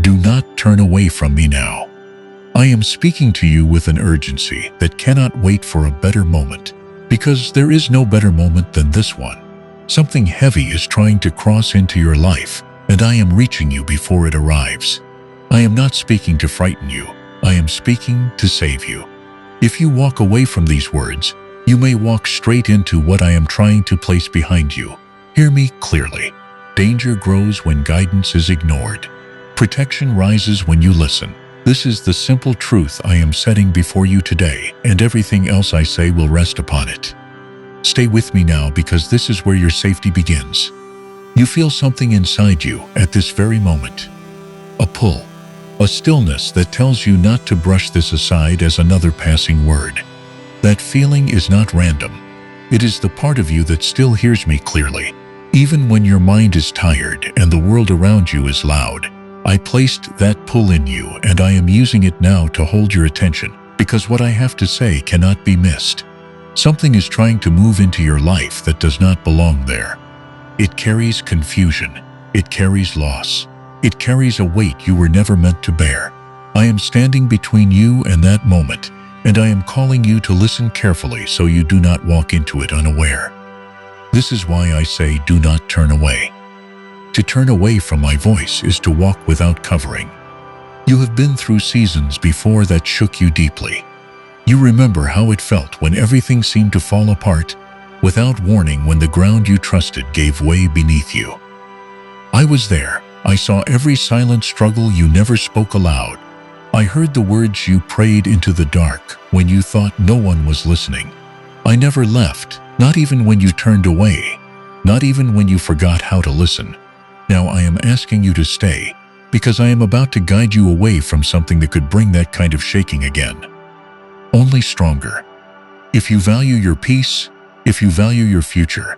do not turn away from me now. I am speaking to you with an urgency that cannot wait for a better moment, because there is no better moment than this one. Something heavy is trying to cross into your life, and I am reaching you before it arrives. I am not speaking to frighten you. I am speaking to save you. If you walk away from these words, you may walk straight into what I am trying to place behind you. Hear me clearly. Danger grows when guidance is ignored. Protection rises when you listen. This is the simple truth I am setting before you today, and everything else I say will rest upon it. Stay with me now, because this is where your safety begins. You feel something inside you at this very moment. A pull, a stillness that tells you not to brush this aside as another passing word. That feeling is not random. It is the part of you that still hears me clearly. Even when your mind is tired and the world around you is loud, I placed that pull in you, and I am using it now to hold your attention, because what I have to say cannot be missed. Something is trying to move into your life that does not belong there. It carries confusion. It carries loss. It carries a weight you were never meant to bear. I am standing between you and that moment, and I am calling you to listen carefully so you do not walk into it unaware. This is why I say do not turn away. To turn away from my voice is to walk without covering. You have been through seasons before that shook you deeply. You remember how it felt when everything seemed to fall apart, without warning, when the ground you trusted gave way beneath you. I was there. I saw every silent struggle you never spoke aloud. I heard the words you prayed into the dark when you thought no one was listening. I never left, not even when you turned away, not even when you forgot how to listen. Now I am asking you to stay, because I am about to guide you away from something that could bring that kind of shaking again. Only stronger. If you value your peace, if you value your future,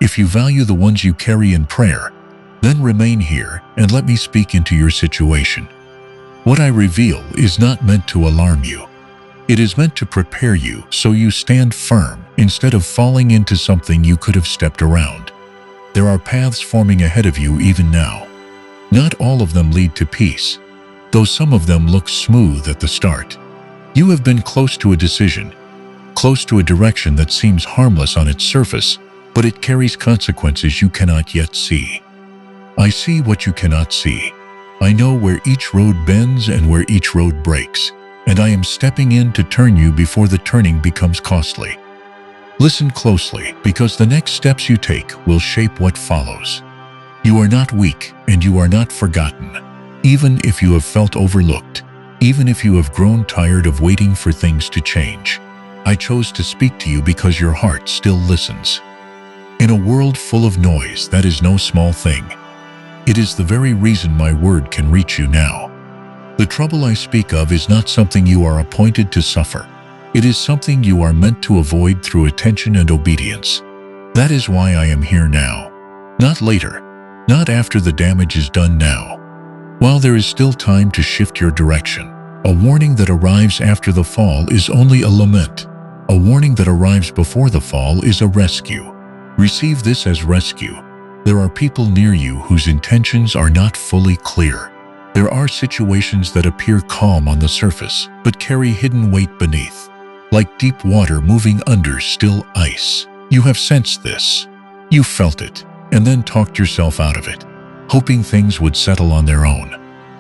if you value the ones you carry in prayer, then remain here and let me speak into your situation. What I reveal is not meant to alarm you. It is meant to prepare you so you stand firm instead of falling into something you could have stepped around. There are paths forming ahead of you even now. Not all of them lead to peace, though some of them look smooth at the start. You have been close to a decision, close to a direction that seems harmless on its surface, but it carries consequences you cannot yet see. I see what you cannot see. I know where each road bends and where each road breaks, and I am stepping in to turn you before the turning becomes costly. Listen closely, because the next steps you take will shape what follows. You are not weak, and you are not forgotten. Even if you have felt overlooked, even if you have grown tired of waiting for things to change, I chose to speak to you because your heart still listens. In a world full of noise, that is no small thing. It is the very reason my word can reach you now. The trouble I speak of is not something you are appointed to suffer. It is something you are meant to avoid through attention and obedience. That is why I am here now. Not later, not after the damage is done now. While there is still time to shift your direction, a warning that arrives after the fall is only a lament. A warning that arrives before the fall is a rescue. Receive this as rescue. There are people near you whose intentions are not fully clear. There are situations that appear calm on the surface, but carry hidden weight beneath. Like deep water moving under still ice. You have sensed this. You felt it, and then talked yourself out of it, hoping things would settle on their own.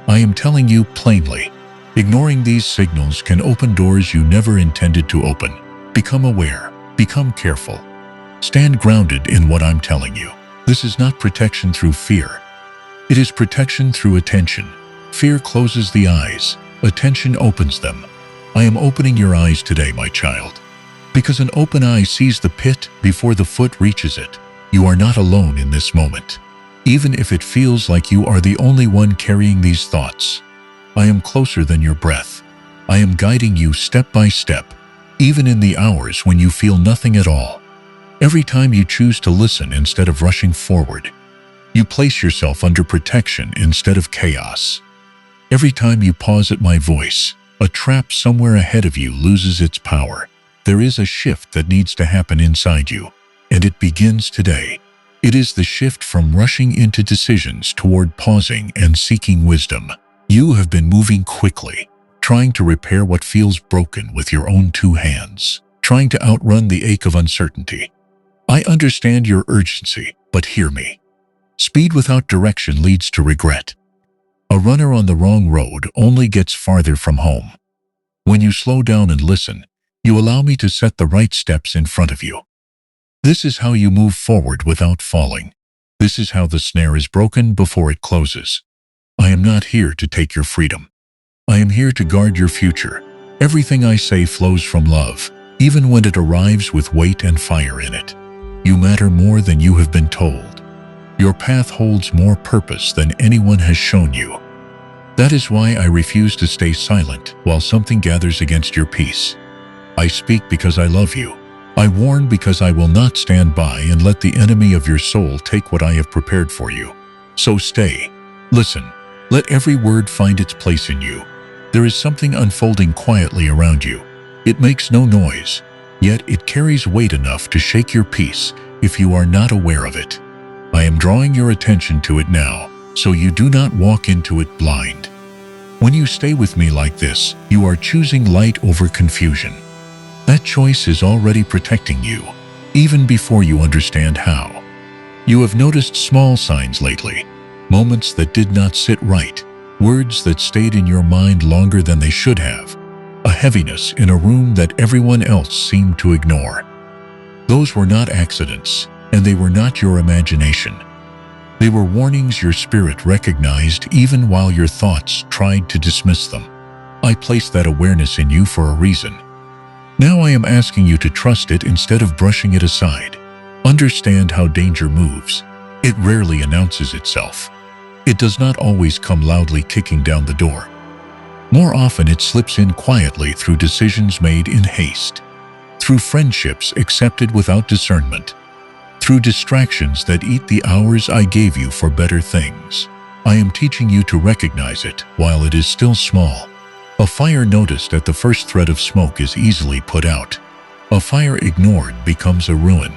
I am telling you plainly, ignoring these signals can open doors you never intended to open. Become aware. Become careful. Stand grounded in what I'm telling you. This is not protection through fear. It is protection through attention. Fear closes the eyes. Attention opens them. I am opening your eyes today, my child. Because an open eye sees the pit before the foot reaches it. You are not alone in this moment. Even if it feels like you are the only one carrying these thoughts. I am closer than your breath. I am guiding you step by step, even in the hours when you feel nothing at all. Every time you choose to listen instead of rushing forward, you place yourself under protection instead of chaos. Every time you pause at my voice, a trap somewhere ahead of you loses its power. There is a shift that needs to happen inside you, and it begins today. It is the shift from rushing into decisions toward pausing and seeking wisdom. You have been moving quickly, trying to repair what feels broken with your own two hands, trying to outrun the ache of uncertainty. I understand your urgency, but hear me. Speed without direction leads to regret. A runner on the wrong road only gets farther from home. When you slow down and listen, you allow me to set the right steps in front of you. This is how you move forward without falling. This is how the snare is broken before it closes. I am not here to take your freedom. I am here to guard your future. Everything I say flows from love, even when it arrives with weight and fire in it. You matter more than you have been told. Your path holds more purpose than anyone has shown you. That is why I refuse to stay silent while something gathers against your peace. I speak because I love you. I warn because I will not stand by and let the enemy of your soul take what I have prepared for you. So stay. Listen. Let every word find its place in you. There is something unfolding quietly around you. It makes no noise, yet it carries weight enough to shake your peace if you are not aware of it. I am drawing your attention to it now, so you do not walk into it blind. When you stay with me like this, you are choosing light over confusion. That choice is already protecting you, even before you understand how. You have noticed small signs lately, moments that did not sit right, words that stayed in your mind longer than they should have, a heaviness in a room that everyone else seemed to ignore. Those were not accidents, and they were not your imagination. They were warnings your spirit recognized even while your thoughts tried to dismiss them. I placed that awareness in you for a reason. Now I am asking you to trust it instead of brushing it aside. Understand how danger moves. It rarely announces itself. It does not always come loudly kicking down the door. More often it slips in quietly through decisions made in haste, through friendships accepted without discernment, through distractions that eat the hours I gave you for better things. I am teaching you to recognize it while it is still small. A fire noticed at the first thread of smoke is easily put out. A fire ignored becomes a ruin.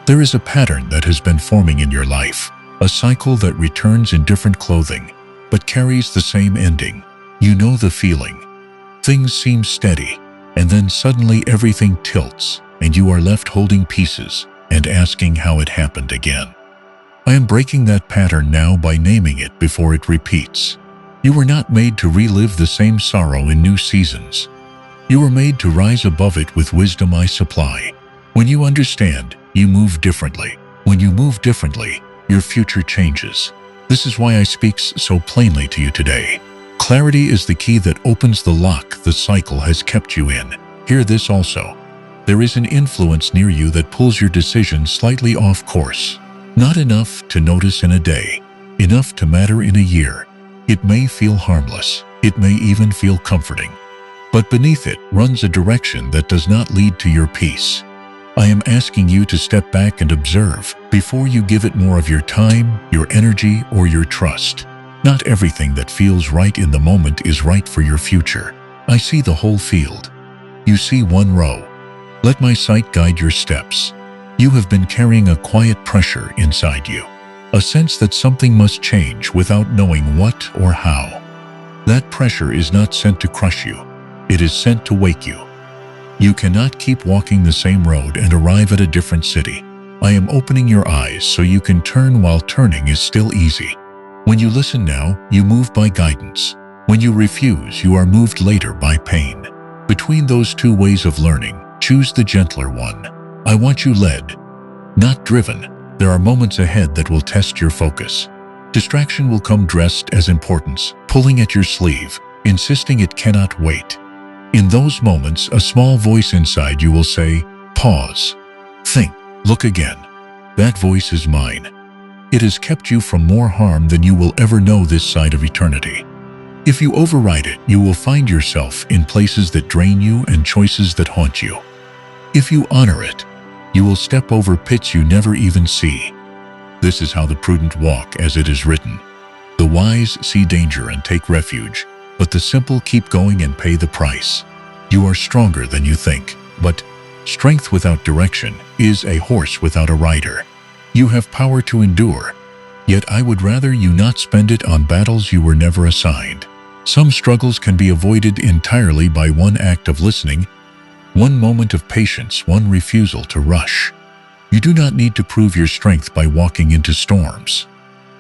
There is a pattern that has been forming in your life, a cycle that returns in different clothing, but carries the same ending. You know the feeling. Things seem steady, and then suddenly everything tilts, and you are left holding pieces and asking how it happened again. I am breaking that pattern now by naming it before it repeats. You were not made to relive the same sorrow in new seasons. You were made to rise above it with wisdom I supply. When you understand, you move differently. When you move differently, your future changes. This is why I speak so plainly to you today. Clarity is the key that opens the lock the cycle has kept you in. Hear this also. There is an influence near you that pulls your decisions slightly off course. Not enough to notice in a day, enough to matter in a year. It may feel harmless. It may even feel comforting. But beneath it runs a direction that does not lead to your peace. I am asking you to step back and observe before you give it more of your time, your energy, or your trust. Not everything that feels right in the moment is right for your future. I see the whole field. You see one row. Let my sight guide your steps. You have been carrying a quiet pressure inside you, a sense that something must change without knowing what or how. That pressure is not sent to crush you. It is sent to wake you. You cannot keep walking the same road and arrive at a different city. I am opening your eyes so you can turn while turning is still easy. When you listen now, you move by guidance. When you refuse, you are moved later by pain. Between those two ways of learning, choose the gentler one. I want you led, not driven. There are moments ahead that will test your focus. Distraction will come dressed as importance, pulling at your sleeve, insisting it cannot wait. In those moments, a small voice inside you will say, pause, think, look again. That voice is mine. It has kept you from more harm than you will ever know this side of eternity. If you override it, you will find yourself in places that drain you and choices that haunt you. If you honor it, you will step over pits you never even see. This is how the prudent walk, as it is written. The wise see danger and take refuge, but the simple keep going and pay the price. You are stronger than you think, but strength without direction is a horse without a rider. You have power to endure, yet I would rather you not spend it on battles you were never assigned. Some struggles can be avoided entirely by one act of listening, one moment of patience, one refusal to rush. You do not need to prove your strength by walking into storms.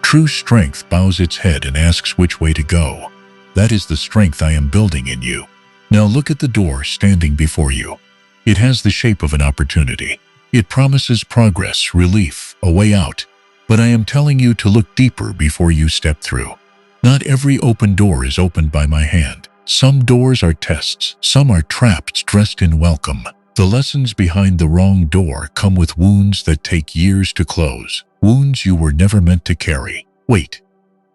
True strength bows its head and asks which way to go. That is the strength I am building in you. Now look at the door standing before you. It has the shape of an opportunity. It promises progress, relief, a way out. But I am telling you to look deeper before you step through. Not every open door is opened by my hand. Some doors are tests, some are traps dressed in welcome. The lessons behind the wrong door come with wounds that take years to close, wounds you were never meant to carry. Wait.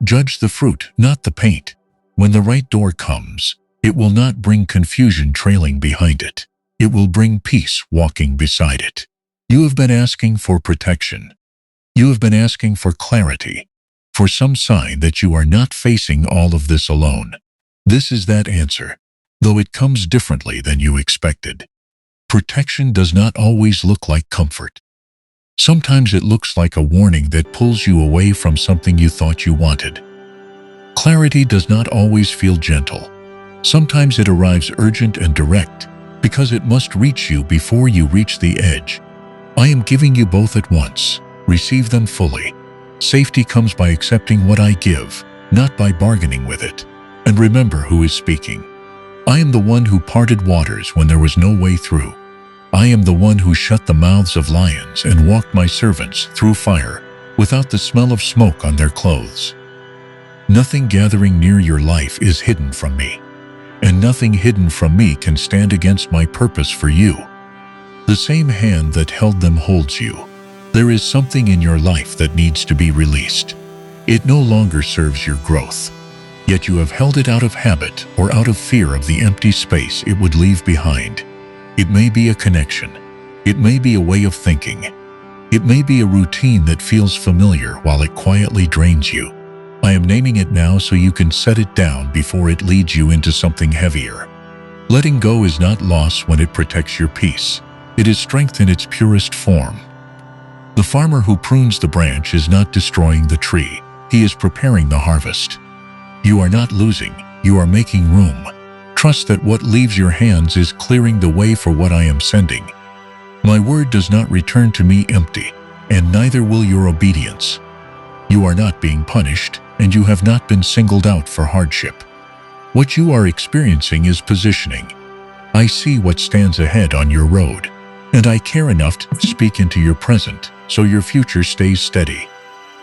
Judge the fruit, not the paint. When the right door comes, it will not bring confusion trailing behind it. It will bring peace walking beside it. You have been asking for protection. You have been asking for clarity, for some sign that you are not facing all of this alone. This is that answer, though it comes differently than you expected. Protection does not always look like comfort. Sometimes it looks like a warning that pulls you away from something you thought you wanted. Clarity does not always feel gentle. Sometimes it arrives urgent and direct, because it must reach you before you reach the edge. I am giving you both at once. Receive them fully. Safety comes by accepting what I give, not by bargaining with it. And remember who is speaking. I am the one who parted waters when there was no way through. I am the one who shut the mouths of lions and walked my servants through fire without the smell of smoke on their clothes. Nothing gathering near your life is hidden from me, and nothing hidden from me can stand against my purpose for you. The same hand that held them holds you. There is something in your life that needs to be released. It no longer serves your growth, yet you have held it out of habit or out of fear of the empty space it would leave behind. It may be a connection. It may be a way of thinking. It may be a routine that feels familiar while it quietly drains you. I am naming it now so you can set it down before it leads you into something heavier. Letting go is not loss when it protects your peace. It is strength in its purest form. The farmer who prunes the branch is not destroying the tree. He is preparing the harvest. You are not losing. You are making room. Trust that what leaves your hands is clearing the way for what I am sending. My word does not return to me empty, and neither will your obedience. You are not being punished, and you have not been singled out for hardship. What you are experiencing is positioning. I see what stands ahead on your road, and I care enough to speak into your present so your future stays steady.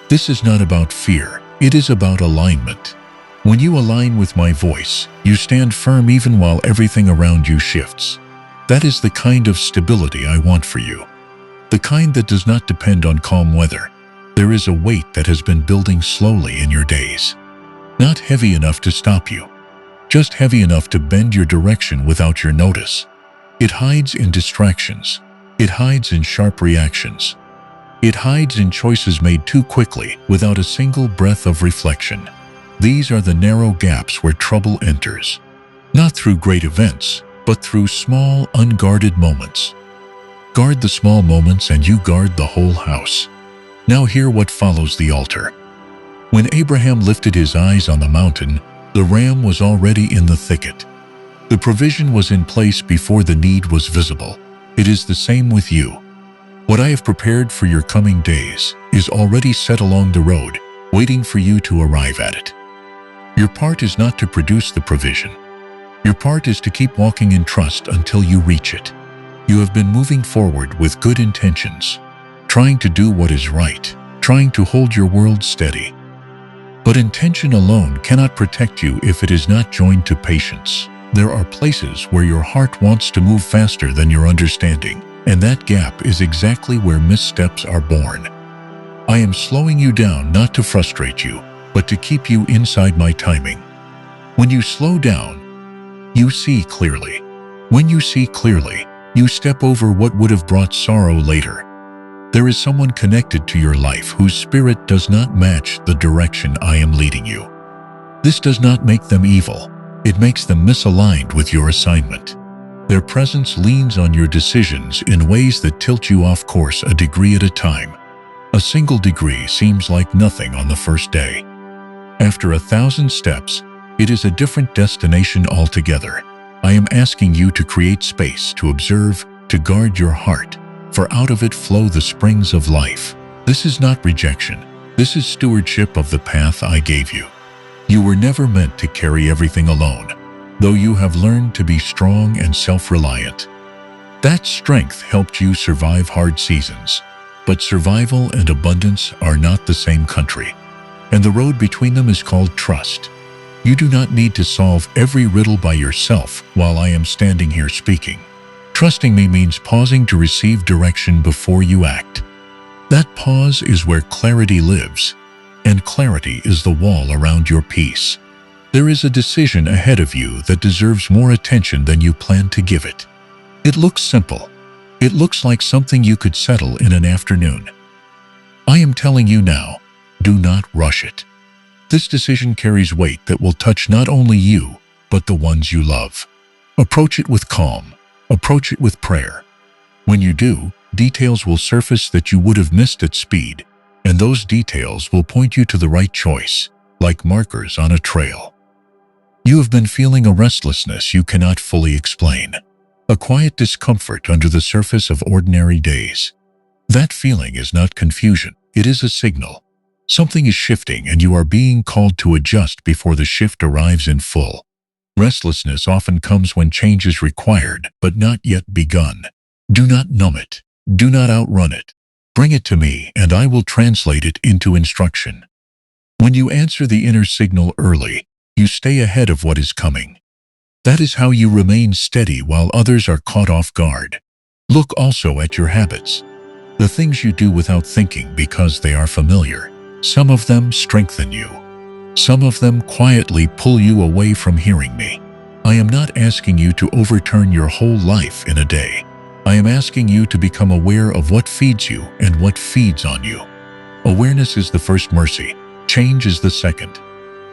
This is not about fear. It is about alignment. When you align with my voice, you stand firm even while everything around you shifts. That is the kind of stability I want for you. The kind that does not depend on calm weather. There is a weight that has been building slowly in your days. Not heavy enough to stop you, just heavy enough to bend your direction without your notice. It hides in distractions. It hides in sharp reactions. It hides in choices made too quickly without a single breath of reflection. These are the narrow gaps where trouble enters, not through great events, but through small, unguarded moments. Guard the small moments and you guard the whole house. Now hear what follows the altar. When Abraham lifted his eyes on the mountain, the ram was already in the thicket. The provision was in place before the need was visible. It is the same with you. What I have prepared for your coming days is already set along the road, waiting for you to arrive at it. Your part is not to produce the provision. Your part is to keep walking in trust until you reach it. You have been moving forward with good intentions, trying to do what is right, trying to hold your world steady. But intention alone cannot protect you if it is not joined to patience. There are places where your heart wants to move faster than your understanding, and that gap is exactly where missteps are born. I am slowing you down not to frustrate you, but to keep you inside my timing. When you slow down, you see clearly. When you see clearly, you step over what would have brought sorrow later. There is someone connected to your life whose spirit does not match the direction I am leading you. This does not make them evil. It makes them misaligned with your assignment. Their presence leans on your decisions in ways that tilt you off course a degree at a time. A single degree seems like nothing on the first day. After 1,000 steps, It is a different destination altogether. I am asking you to create space, to observe, to guard your heart, for out of it flow the springs of life. This is not rejection. This is stewardship of the path I gave you. You were never meant to carry everything alone, though you have learned to be strong and self-reliant. That strength helped you survive hard seasons, but survival and abundance are not the same country, and the road between them is called trust. You do not need to solve every riddle by yourself while I am standing here speaking. Trusting me means pausing to receive direction before you act. That pause is where clarity lives, and clarity is the wall around your peace. There is a decision ahead of you that deserves more attention than you plan to give it. It looks simple. It looks like something you could settle in an afternoon. I am telling you now, do not rush it. This decision carries weight that will touch not only you, but the ones you love. Approach it with calm. Approach it with prayer. When you do, details will surface that you would have missed at speed, and those details will point you to the right choice, like markers on a trail. You have been feeling a restlessness you cannot fully explain, a quiet discomfort under the surface of ordinary days. That feeling is not confusion, it is a signal. Something is shifting and you are being called to adjust before the shift arrives in full. Restlessness often comes when change is required, but not yet begun. Do not numb it. Do not outrun it. Bring it to me, and I will translate it into instruction. When you answer the inner signal early, you stay ahead of what is coming. That is how you remain steady while others are caught off guard. Look also at your habits, the things you do without thinking because they are familiar. Some of them strengthen you. Some of them quietly pull you away from hearing me. I am not asking you to overturn your whole life in a day. I am asking you to become aware of what feeds you and what feeds on you. Awareness is the first mercy. Change is the second.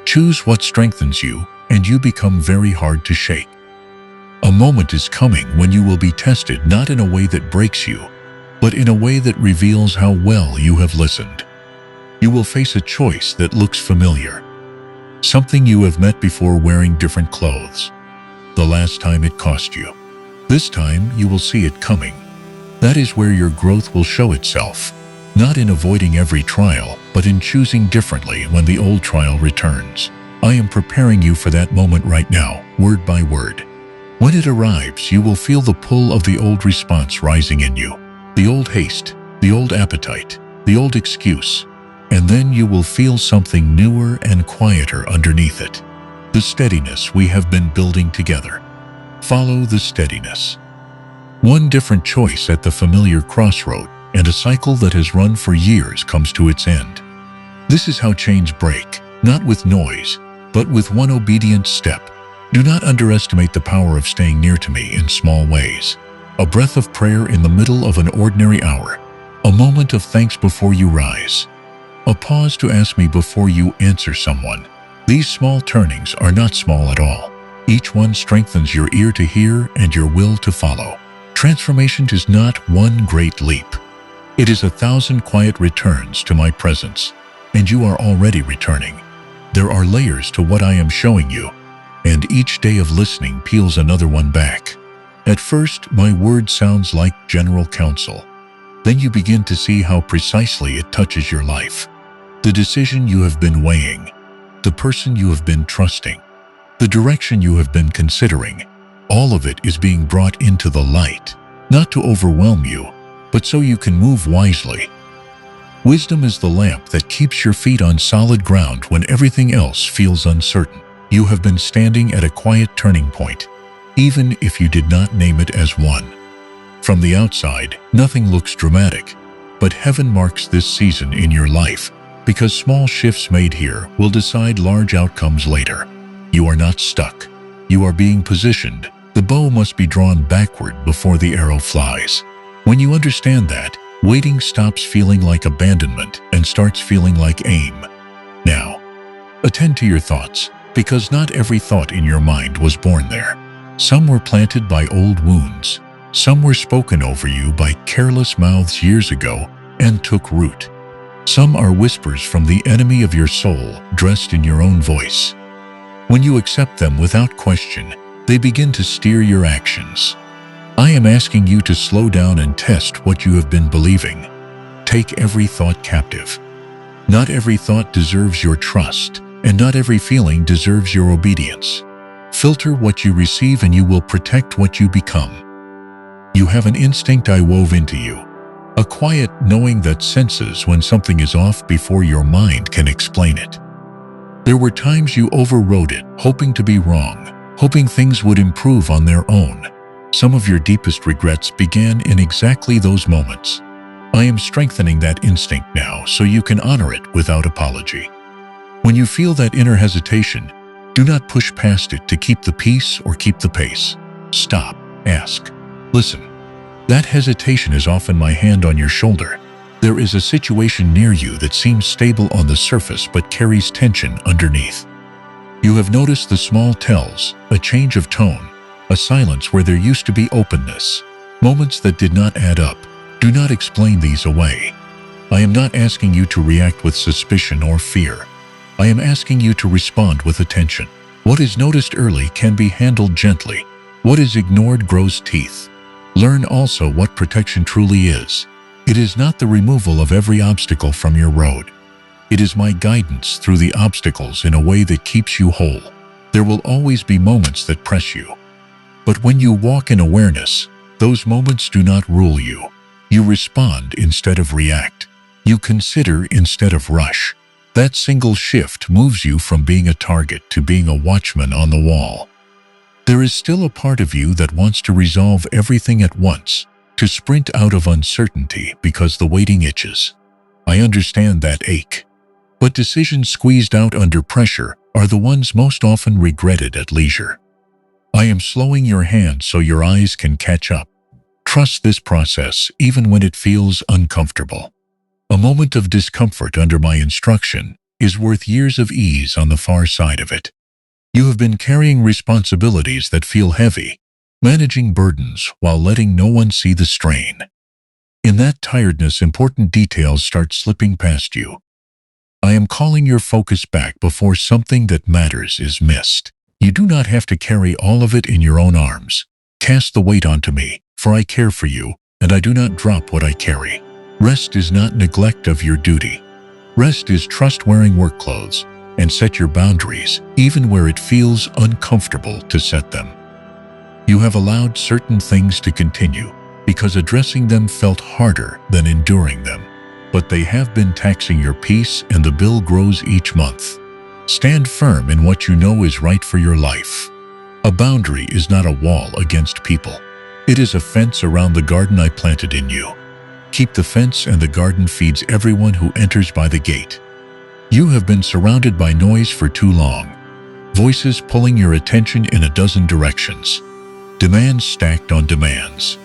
Choose what strengthens you, and you become very hard to shake. A moment is coming when you will be tested not in a way that breaks you, but in a way that reveals how well you have listened. You will face a choice that looks familiar. Something you have met before wearing different clothes. The last time it cost you. This time you will see it coming. That is where your growth will show itself, not in avoiding every trial, but in choosing differently when the old trial returns. I am preparing you for that moment right now, word by word. When it arrives, you will feel the pull of the old response rising in you, the old haste, the old appetite, the old excuse, and then you will feel something newer and quieter underneath it, the steadiness we have been building together. Follow the steadiness. One different choice at the familiar crossroad, and a cycle that has run for years comes to its end. This is how chains break, not with noise, but with one obedient step. Do not underestimate the power of staying near to me in small ways. A breath of prayer in the middle of an ordinary hour. A moment of thanks before you rise. A pause to ask me before you answer someone. These small turnings are not small at all. Each one strengthens your ear to hear and your will to follow. Transformation is not one great leap. It is 1,000 quiet returns to my presence, and you are already returning. There are layers to what I am showing you, and each day of listening peels another one back. At first, my word sounds like general counsel. Then you begin to see how precisely it touches your life. The decision you have been weighing, the person you have been trusting, the direction you have been considering, all of it is being brought into the light, not to overwhelm you, but so you can move wisely. Wisdom is the lamp that keeps your feet on solid ground when everything else feels uncertain. You have been standing at a quiet turning point, even if you did not name it as one. From the outside, nothing looks dramatic, but heaven marks this season in your life, because small shifts made here will decide large outcomes later. You are not stuck. You are being positioned. The bow must be drawn backward before the arrow flies. When you understand that, waiting stops feeling like abandonment and starts feeling like aim. Now, attend to your thoughts, because not every thought in your mind was born there. Some were planted by old wounds. Some were spoken over you by careless mouths years ago and took root. Some are whispers from the enemy of your soul, dressed in your own voice. When you accept them without question, they begin to steer your actions. I am asking you to slow down and test what you have been believing. Take every thought captive. Not every thought deserves your trust, and not every feeling deserves your obedience. Filter what you receive and you will protect what you become. You have an instinct I wove into you, a quiet knowing that senses when something is off before your mind can explain it. There were times you overrode it, hoping to be wrong, hoping things would improve on their own. Some of your deepest regrets began in exactly those moments. I am strengthening that instinct now so you can honor it without apology. When you feel that inner hesitation, do not push past it to keep the peace or keep the pace. Stop, ask, listen. That hesitation is often my hand on your shoulder. There is a situation near you that seems stable on the surface but carries tension underneath. You have noticed the small tells, a change of tone, a silence where there used to be openness, moments that did not add up. Do not explain these away. I am not asking you to react with suspicion or fear. I am asking you to respond with attention. What is noticed early can be handled gently. What is ignored grows teeth. Learn also what protection truly is. It is not the removal of every obstacle from your road. It is my guidance through the obstacles in a way that keeps you whole. There will always be moments that press you. But when you walk in awareness, those moments do not rule you. You respond instead of react. You consider instead of rush. That single shift moves you from being a target to being a watchman on the wall. There is still a part of you that wants to resolve everything at once, to sprint out of uncertainty because the waiting itches. I understand that ache. But decisions squeezed out under pressure are the ones most often regretted at leisure. I am slowing your hand so your eyes can catch up. Trust this process even when it feels uncomfortable. A moment of discomfort under my instruction is worth years of ease on the far side of it. You have been carrying responsibilities that feel heavy, managing burdens while letting no one see the strain. In that tiredness, important details start slipping past you. I am calling your focus back before something that matters is missed. You do not have to carry all of it in your own arms. Cast the weight onto me, for I care for you, and I do not drop what I carry. Rest is not neglect of your duty. Rest is trust wearing work clothes, and set your boundaries, even where it feels uncomfortable to set them. You have allowed certain things to continue because addressing them felt harder than enduring them. But they have been taxing your peace, and the bill grows each month. Stand firm in what you know is right for your life. A boundary is not a wall against people. It is a fence around the garden I planted in you. Keep the fence, and the garden feeds everyone who enters by the gate. You have been surrounded by noise for too long. Voices pulling your attention in a dozen directions. Demands stacked on demands.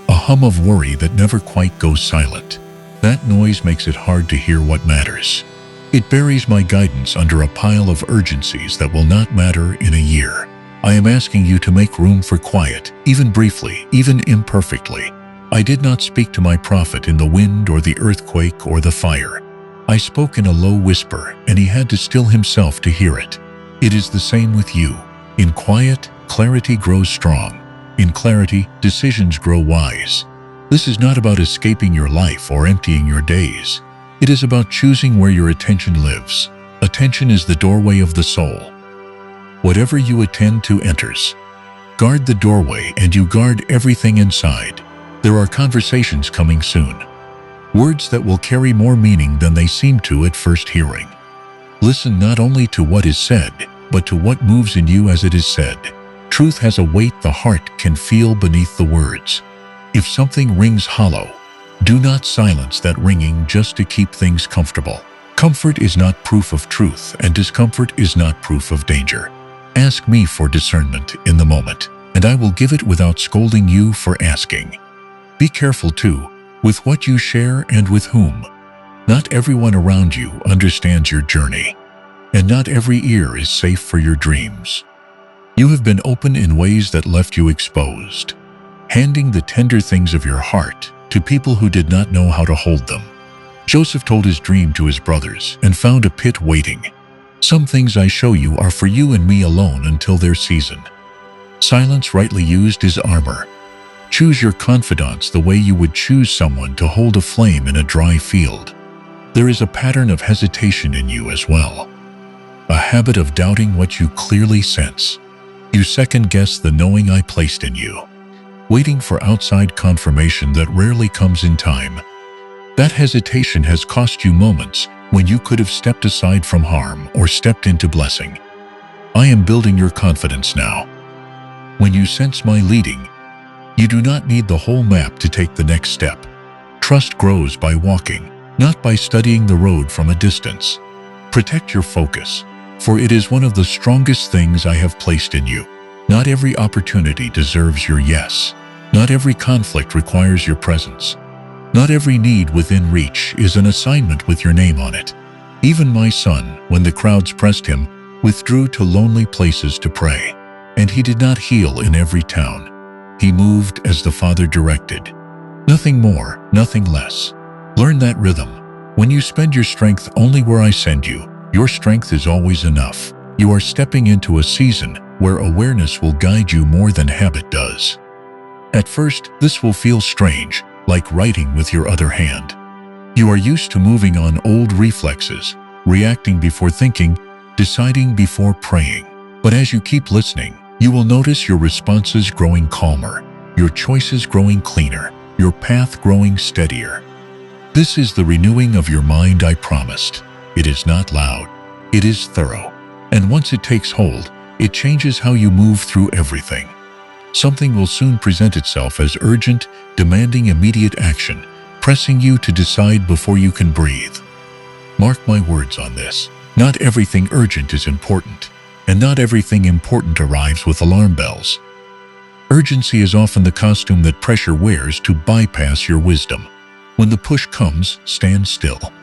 A hum of worry that never quite goes silent. That noise makes it hard to hear what matters. It buries my guidance under a pile of urgencies that will not matter in a year. I am asking you to make room for quiet, even briefly, even imperfectly. I did not speak to my prophet in the wind or the earthquake or the fire. I spoke in a low whisper, and he had to still himself to hear it. It is the same with you. In quiet, clarity grows strong. In clarity, decisions grow wise. This is not about escaping your life or emptying your days. It is about choosing where your attention lives. Attention is the doorway of the soul. Whatever you attend to enters. Guard the doorway, and you guard everything inside. There are conversations coming soon. Words that will carry more meaning than they seem to at first hearing. Listen not only to what is said, but to what moves in you as it is said. Truth has a weight the heart can feel beneath the words. If something rings hollow, do not silence that ringing just to keep things comfortable. Comfort is not proof of truth, and discomfort is not proof of danger. Ask me for discernment in the moment, and I will give it without scolding you for asking. Be careful, too, with what you share and with whom. Not everyone around you understands your journey, and not every ear is safe for your dreams. You have been open in ways that left you exposed, handing the tender things of your heart to people who did not know how to hold them. Joseph told his dream to his brothers and found a pit waiting. Some things I show you are for you and me alone until their season. Silence rightly used is armor. Choose your confidants the way you would choose someone to hold a flame in a dry field. There is a pattern of hesitation in you as well. A habit of doubting what you clearly sense. You second-guess the knowing I placed in you, waiting for outside confirmation that rarely comes in time. That hesitation has cost you moments when you could have stepped aside from harm or stepped into blessing. I am building your confidence now. When you sense my leading, you do not need the whole map to take the next step. Trust grows by walking, not by studying the road from a distance. Protect your focus, for it is one of the strongest things I have placed in you. Not every opportunity deserves your yes. Not every conflict requires your presence. Not every need within reach is an assignment with your name on it. Even my son, when the crowds pressed him, withdrew to lonely places to pray. And he did not heal in every town. He moved as the Father directed. Nothing more, nothing less. Learn that rhythm. When you spend your strength only where I send you, your strength is always enough. You are stepping into a season where awareness will guide you more than habit does. At first, this will feel strange, like writing with your other hand. You are used to moving on old reflexes, reacting before thinking, deciding before praying. But as you keep listening, you will notice your responses growing calmer, your choices growing cleaner, your path growing steadier. This is the renewing of your mind I promised. It is not loud, it is thorough. And once it takes hold, it changes how you move through everything. Something will soon present itself as urgent, demanding immediate action, pressing you to decide before you can breathe. Mark my words on this. Not everything urgent is important, and not everything important arrives with alarm bells. Urgency is often the costume that pressure wears to bypass your wisdom. When the push comes, stand still.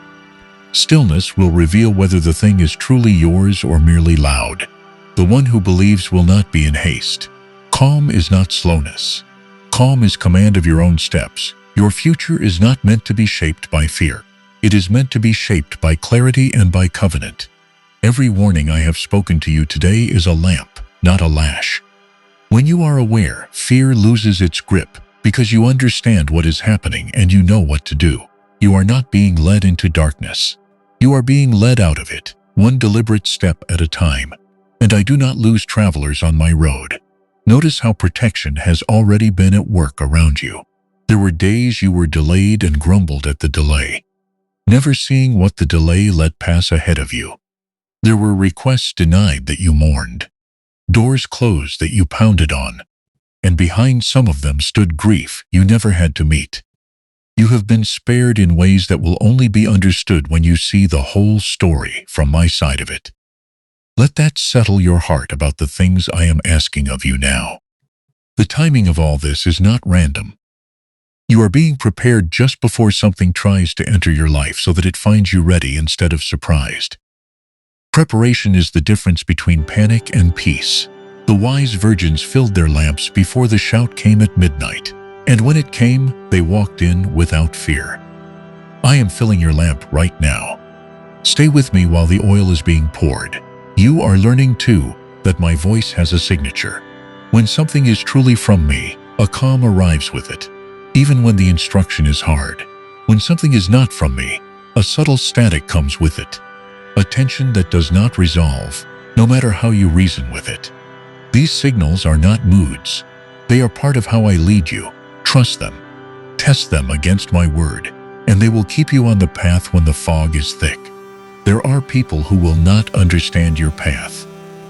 Stillness will reveal whether the thing is truly yours or merely loud. The one who believes will not be in haste. Calm is not slowness. Calm is command of your own steps. Your future is not meant to be shaped by fear. It is meant to be shaped by clarity and by covenant. Every warning I have spoken to you today is a lamp, not a lash. When you are aware, fear loses its grip because you understand what is happening and you know what to do. You are not being led into darkness. You are being led out of it, one deliberate step at a time. And I do not lose travelers on my road. Notice how protection has already been at work around you. There were days you were delayed and grumbled at the delay, never seeing what the delay let pass ahead of you. There were requests denied that you mourned, doors closed that you pounded on, and behind some of them stood grief you never had to meet. You have been spared in ways that will only be understood when you see the whole story from my side of it. Let that settle your heart about the things I am asking of you now. The timing of all this is not random. You are being prepared just before something tries to enter your life so that it finds you ready instead of surprised. Preparation is the difference between panic and peace. The wise virgins filled their lamps before the shout came at midnight, and when it came, they walked in without fear. I am filling your lamp right now. Stay with me while the oil is being poured. You are learning too that my voice has a signature. When something is truly from me, a calm arrives with it, even when the instruction is hard. When something is not from me, a subtle static comes with it, a tension that does not resolve, no matter how you reason with it. These signals are not moods. They are part of how I lead you. Trust them. Test them against my word, and they will keep you on the path when the fog is thick. There are people who will not understand your path,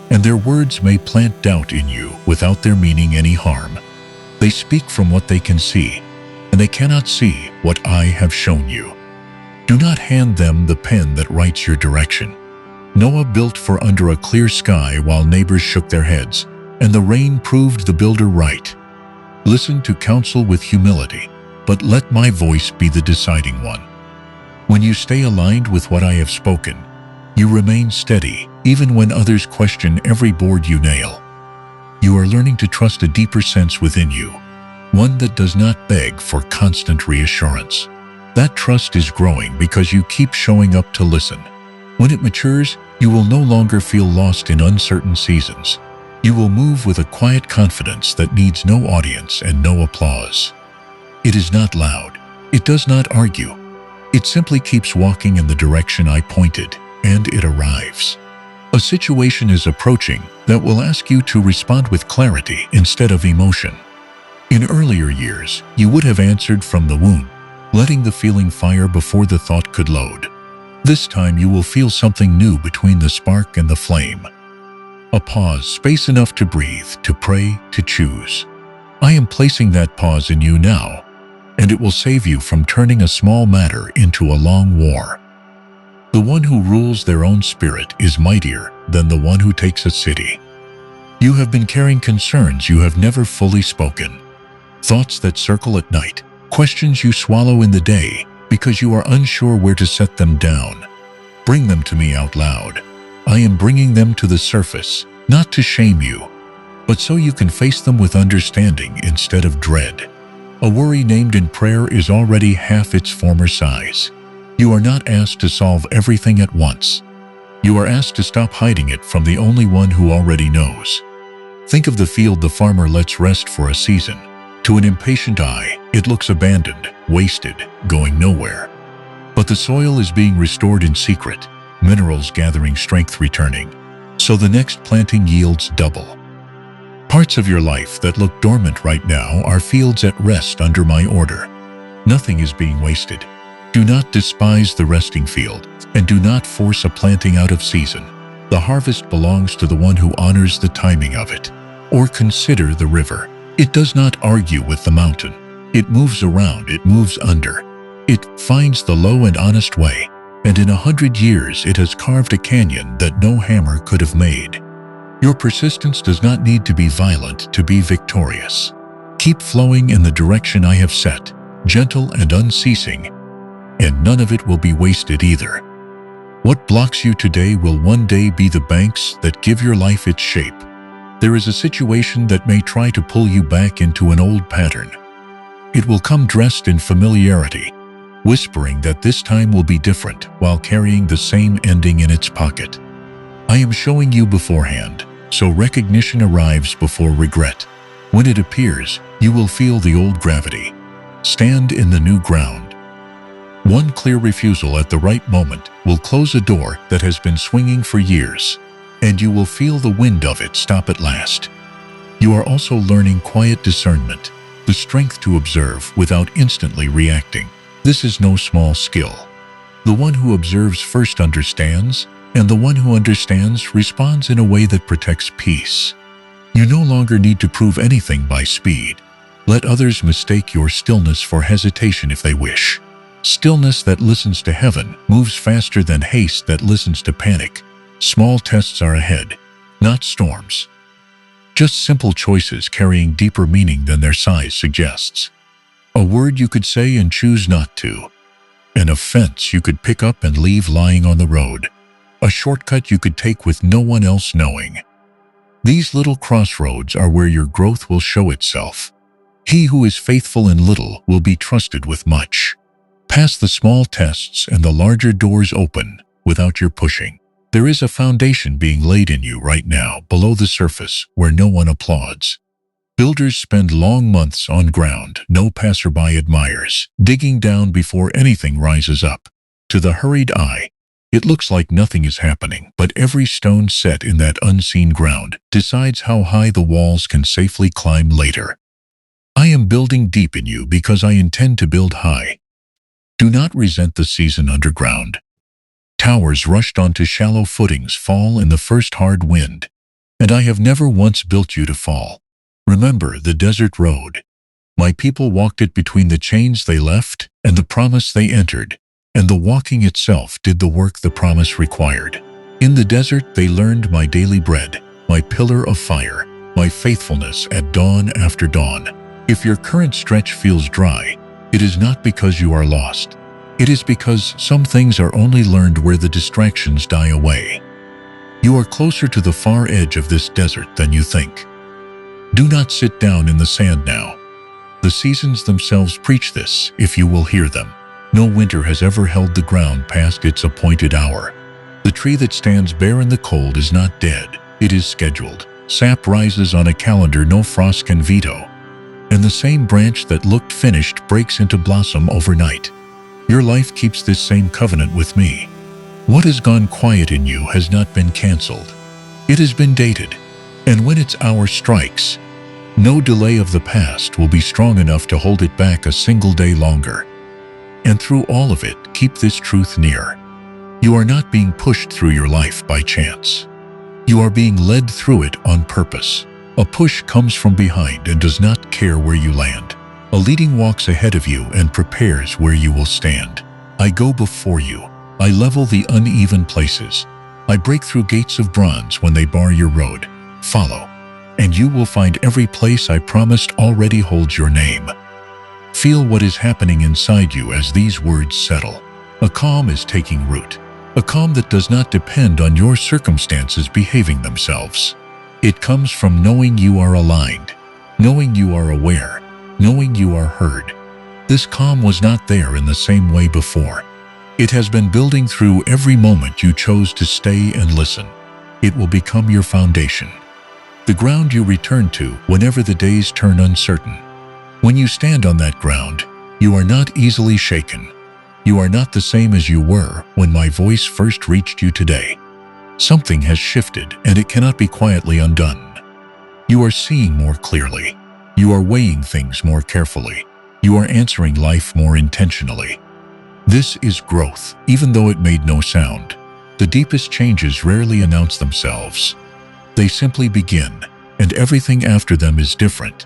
and their words may plant doubt in you without their meaning any harm. They speak from what they can see, and they cannot see what I have shown you. Do not hand them the pen that writes your direction. Noah built for under a clear sky while neighbors shook their heads, and the rain proved the builder right. Listen to counsel with humility, but let my voice be the deciding one. When you stay aligned with what I have spoken, you remain steady, even when others question every board you nail. You are learning to trust a deeper sense within you, one that does not beg for constant reassurance. That trust is growing because you keep showing up to listen. When it matures, you will no longer feel lost in uncertain seasons. You will move with a quiet confidence that needs no audience and no applause. It is not loud. It does not argue. It simply keeps walking in the direction I pointed, and it arrives. A situation is approaching that will ask you to respond with clarity instead of emotion. In earlier years, you would have answered from the womb, letting the feeling fire before the thought could load. This time you will feel something new between the spark and the flame. A pause, space enough to breathe, to pray, to choose. I am placing that pause in you now, and it will save you from turning a small matter into a long war. The one who rules their own spirit is mightier than the one who takes a city. You have been carrying concerns you have never fully spoken, thoughts that circle at night, questions you swallow in the day because you are unsure where to set them down. Bring them to me out loud. I am bringing them to the surface, not to shame you, but so you can face them with understanding instead of dread. A worry named in prayer is already half its former size. You are not asked to solve everything at once. You are asked to stop hiding it from the only one who already knows. Think of the field the farmer lets rest for a season. To an impatient eye, it looks abandoned, wasted, going nowhere. But the soil is being restored in secret, minerals gathering, strength returning, so the next planting yields double. Parts of your life that look dormant right now are fields at rest under my order. Nothing is being wasted. Do not despise the resting field, and do not force a planting out of season. The harvest belongs to the one who honors the timing of it. Or consider the river. It does not argue with the mountain. It moves around, it moves under. It finds the low and honest way, and in 100 years it has carved a canyon that no hammer could have made. Your persistence does not need to be violent to be victorious. Keep flowing in the direction I have set, gentle and unceasing, and none of it will be wasted either. What blocks you today will one day be the banks that give your life its shape. There is a situation that may try to pull you back into an old pattern. It will come dressed in familiarity, whispering that this time will be different while carrying the same ending in its pocket. I am showing you beforehand, so recognition arrives before regret. When it appears, you will feel the old gravity. Stand in the new ground. One clear refusal at the right moment will close a door that has been swinging for years, and you will feel the wind of it stop at last. You are also learning quiet discernment, the strength to observe without instantly reacting. This is no small skill. The one who observes first understands, and the one who understands responds in a way that protects peace. You no longer need to prove anything by speed. Let others mistake your stillness for hesitation if they wish. Stillness that listens to heaven moves faster than haste that listens to panic. Small tests are ahead, not storms. Just simple choices carrying deeper meaning than their size suggests. A word you could say and choose not to. An offense you could pick up and leave lying on the road. A shortcut you could take with no one else knowing. These little crossroads are where your growth will show itself. He who is faithful in little will be trusted with much. Pass the small tests and the larger doors open without your pushing. There is a foundation being laid in you right now below the surface where no one applauds. Builders spend long months on ground no passerby admires, digging down before anything rises up. To the hurried eye, it looks like nothing is happening, but every stone set in that unseen ground decides how high the walls can safely climb later. I am building deep in you because I intend to build high. Do not resent the season underground. Towers rushed onto shallow footings fall in the first hard wind, and I have never once built you to fall. Remember the desert road. My people walked it between the chains they left and the promise they entered, and the walking itself did the work the promise required. In the desert they learned my daily bread, my pillar of fire, my faithfulness at dawn after dawn. If your current stretch feels dry, it is not because you are lost. It is because some things are only learned where the distractions die away. You are closer to the far edge of this desert than you think. Do not sit down in the sand now. The seasons themselves preach this if you will hear them. No winter has ever held the ground past its appointed hour. The tree that stands bare in the cold is not dead, it is scheduled. Sap rises on a calendar no frost can veto. And the same branch that looked finished breaks into blossom overnight. Your life keeps this same covenant with me. What has gone quiet in you has not been canceled. It has been dated. And when its hour strikes, no delay of the past will be strong enough to hold it back a single day longer. And through all of it, keep this truth near. You are not being pushed through your life by chance. You are being led through it on purpose. A push comes from behind and does not care where you land. A leading walks ahead of you and prepares where you will stand. I go before you. I level the uneven places. I break through gates of bronze when they bar your road. Follow, and you will find every place I promised already holds your name. Feel what is happening inside you as these words settle. A calm is taking root. A calm that does not depend on your circumstances behaving themselves. It comes from knowing you are aligned, knowing you are aware, knowing you are heard. This calm was not there in the same way before. It has been building through every moment you chose to stay and listen. It will become your foundation, the ground you return to whenever the days turn uncertain. When you stand on that ground, you are not easily shaken. You are not the same as you were when my voice first reached you today. Something has shifted, and it cannot be quietly undone. You are seeing more clearly. You are weighing things more carefully. You are answering life more intentionally. This is growth, even though it made no sound. The deepest changes rarely announce themselves. They simply begin, and everything after them is different.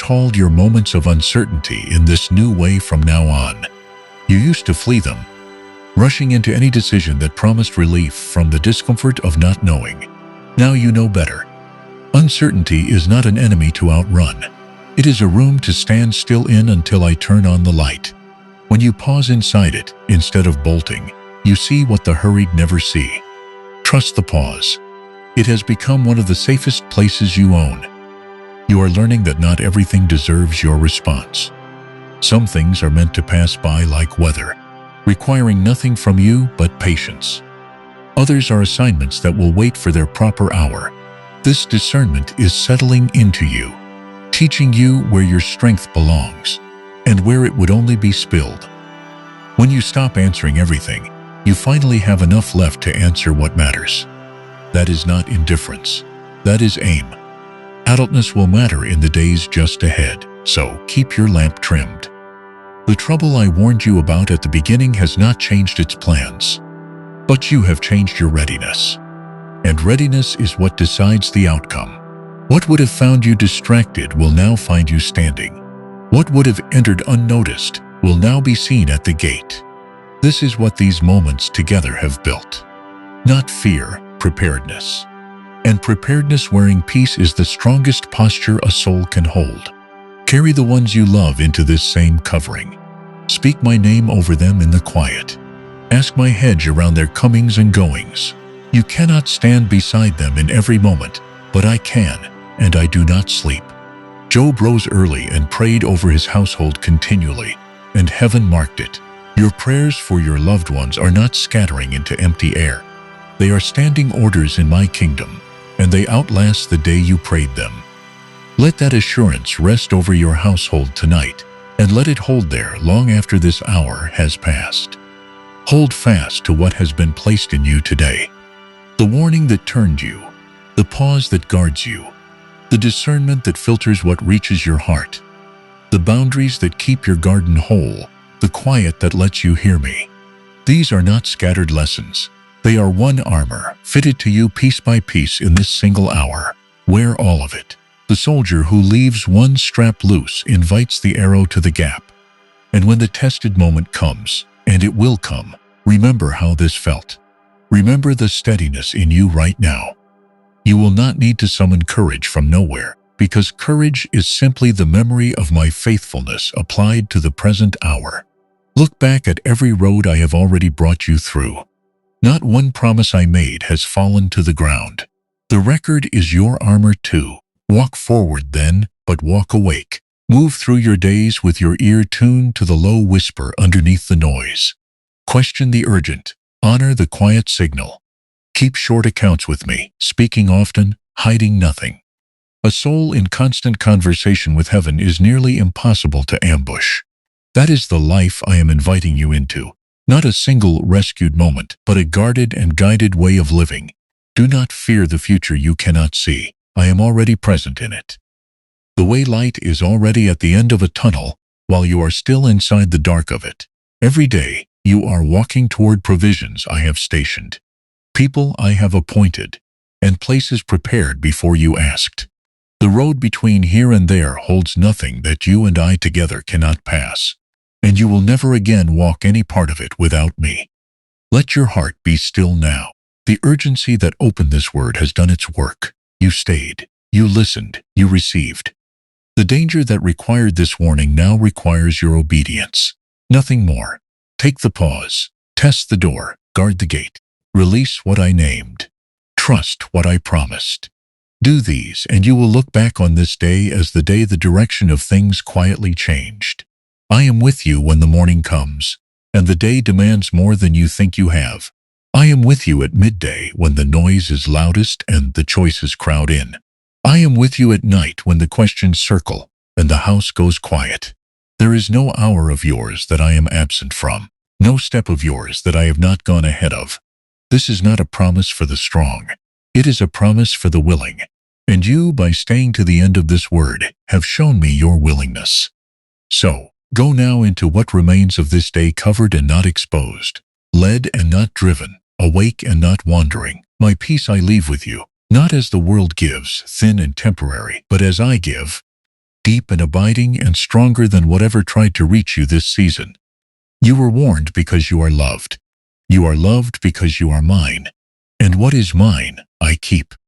Hold your moments of uncertainty in this new way from now on. You used to flee them, rushing into any decision that promised relief from the discomfort of not knowing. Now you know better. Uncertainty is not an enemy to outrun. It is a room to stand still in until I turn on the light. When you pause inside it, instead of bolting, you see what the hurried never see. Trust the pause. It has become one of the safest places you own. You are learning that not everything deserves your response. Some things are meant to pass by like weather, requiring nothing from you but patience. Others are assignments that will wait for their proper hour. This discernment is settling into you, teaching you where your strength belongs and where it would only be spilled. When you stop answering everything, you finally have enough left to answer what matters. That is not indifference. That is aim. Adultness will matter in the days just ahead, so keep your lamp trimmed. The trouble I warned you about at the beginning has not changed its plans, but you have changed your readiness. And readiness is what decides the outcome. What would have found you distracted will now find you standing. What would have entered unnoticed will now be seen at the gate. This is what these moments together have built. Not fear, preparedness. And preparedness wearing peace is the strongest posture a soul can hold. Carry the ones you love into this same covering. Speak my name over them in the quiet. Ask my hedge around their comings and goings. You cannot stand beside them in every moment, but I can, and I do not sleep. Job rose early and prayed over his household continually, and heaven marked it. Your prayers for your loved ones are not scattering into empty air. They are standing orders in my kingdom, and they outlast the day you prayed them. Let that assurance rest over your household tonight, and let it hold there long after this hour has passed. Hold fast to what has been placed in you today. The warning that turned you, the pause that guards you, the discernment that filters what reaches your heart, the boundaries that keep your garden whole, the quiet that lets you hear me. These are not scattered lessons. They are one armor, fitted to you piece by piece in this single hour. Wear all of it. The soldier who leaves one strap loose invites the arrow to the gap. And when the tested moment comes, and it will come, remember how this felt. Remember the steadiness in you right now. You will not need to summon courage from nowhere, because courage is simply the memory of my faithfulness applied to the present hour. Look back at every road I have already brought you through. Not one promise I made has fallen to the ground. The record is your armor too. Walk forward then, but walk awake. Move through your days with your ear tuned to the low whisper underneath the noise. Question the urgent. Honor the quiet signal. Keep short accounts with me, speaking often, hiding nothing. A soul in constant conversation with heaven is nearly impossible to ambush. That is the life I am inviting you into. Not a single rescued moment, but a guarded and guided way of living. Do not fear the future you cannot see. I am already present in it. The way light is already at the end of a tunnel, while you are still inside the dark of it. Every day, you are walking toward provisions I have stationed, people I have appointed, and places prepared before you asked. The road between here and there holds nothing that you and I together cannot pass, and you will never again walk any part of it without me. Let your heart be still now. The urgency that opened this word has done its work. You stayed, you listened, you received. The danger that required this warning now requires your obedience. Nothing more. Take the pause, test the door, guard the gate. Release what I named. Trust what I promised. Do these, and you will look back on this day as the day the direction of things quietly changed. I am with you when the morning comes, and the day demands more than you think you have. I am with you at midday when the noise is loudest and the choices crowd in. I am with you at night when the questions circle and the house goes quiet. There is no hour of yours that I am absent from, no step of yours that I have not gone ahead of. This is not a promise for the strong. It is a promise for the willing. And you, by staying to the end of this word, have shown me your willingness. So, go now into what remains of this day covered and not exposed, led and not driven, awake and not wandering. My peace I leave with you, not as the world gives, thin and temporary, but as I give, deep and abiding and stronger than whatever tried to reach you this season. You were warned because you are loved. You are loved because you are mine. And what is mine, I keep.